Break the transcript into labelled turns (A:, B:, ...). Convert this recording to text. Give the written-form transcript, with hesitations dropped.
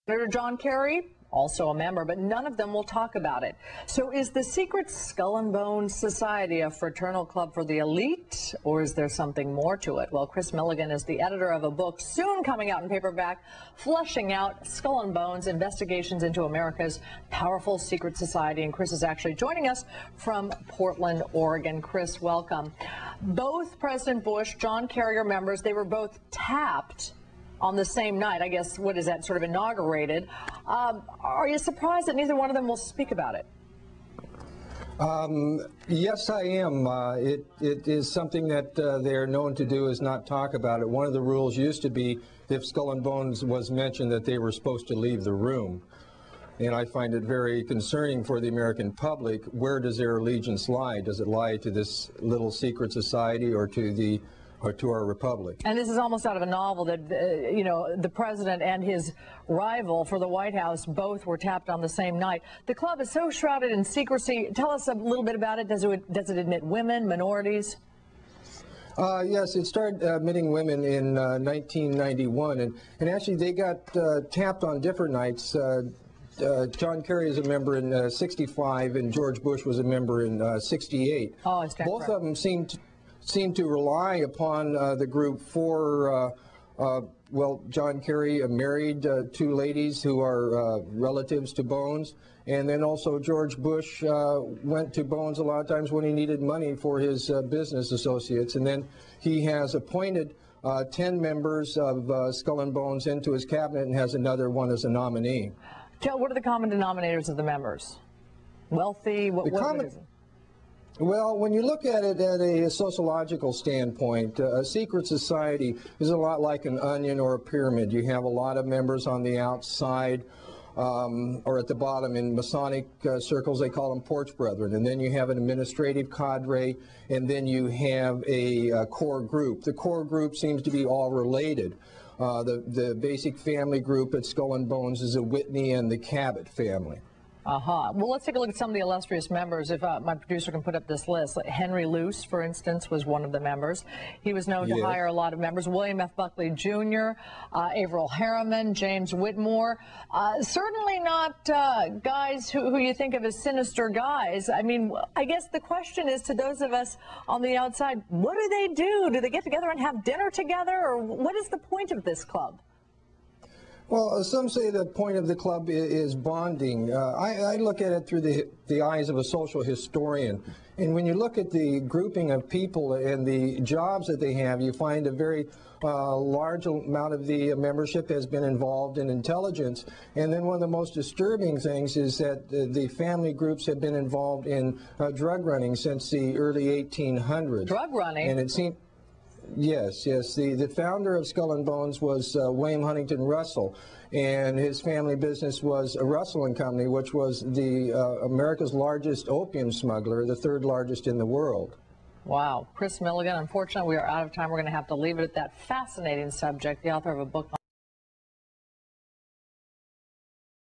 A: Senator John Kerry, also a member, but none of them will talk about it. So is the secret Skull and Bones Society a fraternal club for the elite, or is there something more to it? Well, Chris Milligan is the editor of a book soon coming out in paperback, fleshing out Skull and Bones, investigations into America's powerful secret society. And Chris is actually joining us from Portland, Oregon. Chris, welcome. Both President Bush, John Kerry are members. They were both tapped on the same night, I guess, what is that, sort of inaugurated. Are you surprised that neither one of them will speak about it?
B: Yes, I am. It is something that they are known to do, is not talk about it. One of the rules used to be, if Skull and Bones was mentioned, that they were supposed to leave the room. And I find it very concerning for the American public. Where does their allegiance lie? Does it lie to this little secret society or to our republic?
A: And this is almost out of a novel that, you know, the president and his rival for the White House both were tapped on the same night. The club is so shrouded in secrecy. Tell us a little bit about it. Does it admit women, minorities?
B: Yes, it started admitting women in 1991, and actually they got tapped on different nights. John Kerry is a member in 65, and George Bush was a member in 68.
A: Oh, it's
B: both of them seem to rely upon the group for, well, John Kerry married two ladies who are relatives to Bones, and then also George Bush went to Bones a lot of times when he needed money for his business associates, and then he has appointed 10 members of Skull and Bones into his cabinet and has another one as a nominee.
A: What are the common denominators of the members? Wealthy? What is it?
B: Well, when you look at it at a sociological standpoint, a secret society is a lot like an onion or a pyramid. You have a lot of members on the outside or at the bottom. In Masonic circles, they call them porch brethren. And then you have an administrative cadre, and then you have a core group. The core group seems to be all related. The basic family group at Skull and Bones is the Whitney and the Cabot family.
A: Well, let's take a look at some of the illustrious members. If my producer can put up this list. Like Henry Luce, for instance, was one of the members. He was known to hire a lot of members. William F. Buckley Jr., Averell Harriman, James Whitmore. Certainly not guys who you think of as sinister guys. I mean, I guess the question is to those of us on the outside, what do they do? Do they get together and have dinner together? Or what is the point of this club?
B: Well, some say the point of the club is bonding. I look at it through the eyes of a social historian. And when you look at the grouping of people and the jobs that they have, you find a very large amount of the membership has been involved in intelligence. And then one of the most disturbing things is that the family groups have been involved in drug running since the early 1800s.
A: Drug running?
B: And it seemed... Yes. The founder of Skull and Bones was William Huntington Russell, and his family business was a Russell and Company, which was the America's largest opium smuggler, the third largest in the world.
A: Wow. Chris Milligan, unfortunately, we are out of time. We're going to have to leave it at that fascinating subject, the author of a book